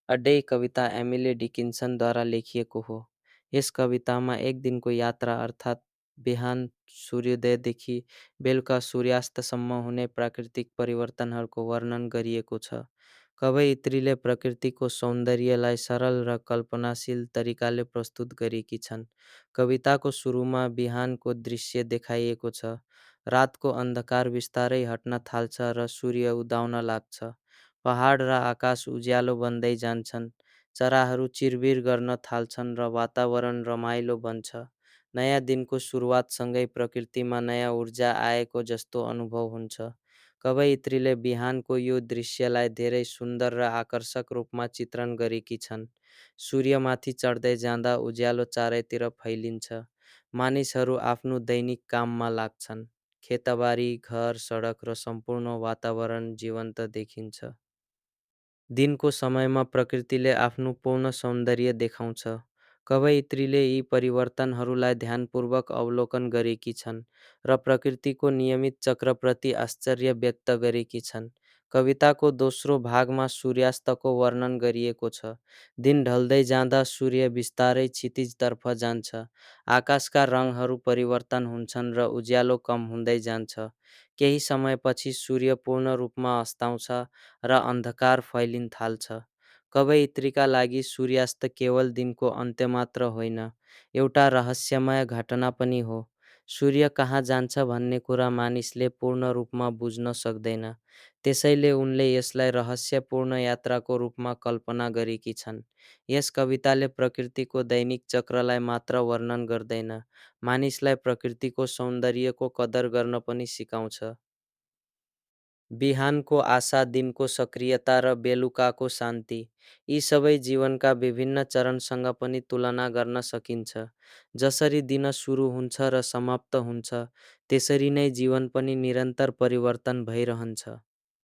A day Kavita Emily डिकिन्सनद्वारा लेखिएको हो। यस कवितामा एक दिनको यात्रा अर्थात् बिहान सूर्योदयदेखि बेलुका सूर्यास्तसम्म हुने प्राकृतिक परिवर्तनहरूको वर्णन गरिएको छ। कवयित्रीले प्रकृतिको सौन्दर्यलाई सरल र कल्पनाशील तरिकाले प्रस्तुत गरेकी छन्। कविताको सुरुमा बिहानको दृश्य देखाइएको छ। रातको अन्धकार बिस्तारै हट्न थाल्छ र सूर्य उदाउन लाग्छ। पहाड र आकाश उज्यालो बन्दै जान्छन्। चराहरू चिरबिर गर्न थाल्छन् र वातावरण रमाइलो बन्छ। नयाँ दिनको सुरुवातसँगै प्रकृतिमा नयाँ ऊर्जा आएको जस्तो अनुभव हुन्छ। कवयित्रीले बिहानको यो दृश्यलाई धेरै सुन्दर र आकर्षक रूपमा चित्रण गरेकी छन्। सूर्यमाथि चढ्दै जाँदा उज्यालो चारैतिर फैलिन्छ। मानिसहरू आफ्नो दैनिक काममा लाग्छन्। खेतबारी, घर, सडक र सम्पूर्ण वातावरण जीवन्त देखिन्छ। दिनको समयमा प्रकृतिले आफ्नो पूर्ण सौन्दर्य देखाउँछ। कवयित्रीले यी परिवर्तनहरूलाई ध्यानपूर्वक अवलोकन गरेकी छन् र प्रकृतिको नियमित चक्रप्रति आश्चर्य व्यक्त गरेकी छन्। कविताको दोस्रो भागमा सूर्यास्तको वर्णन गरिएको छ। दिन ढल्दै जाँदा सूर्य बिस्तारै क्षितिजतर्फ जान्छ। आकाशका रङहरू परिवर्तन हुन्छन् र उज्यालो कम हुँदै जान्छ। केही समयपछि सूर्य पूर्ण रूपमा अस्ताउँछ र अन्धकार फैलिन थाल्छ। कवयित्रीका लागि सूर्यास्त केवल दिनको अन्त्य मात्र होइन, एउटा रहस्यमय घटना पनि हो। सूर्य कहाँ जान्छ भन्ने कुरा मानिसले पूर्ण रूपमा बुझ्न सक्दैन। त्यसैले उनले यसलाई रहस्यपूर्ण यात्राको रूपमा कल्पना गरेकी छन्। यस कविताले प्रकृतिको दैनिक चक्रलाई मात्र वर्णन गर्दैन, मानिसलाई प्रकृतिको सौन्दर्यको कदर गर्न पनि सिकाउँछ। बिहानको आशा, दिनको सक्रियता र बेलुकाको शान्ति, यी सबै जीवनका विभिन्न चरणसँग पनि तुलना गर्न सकिन्छ। जसरी दिन सुरु हुन्छ र समाप्त हुन्छ, त्यसरी नै जीवन पनि निरन्तर परिवर्तन भइरहन्छ।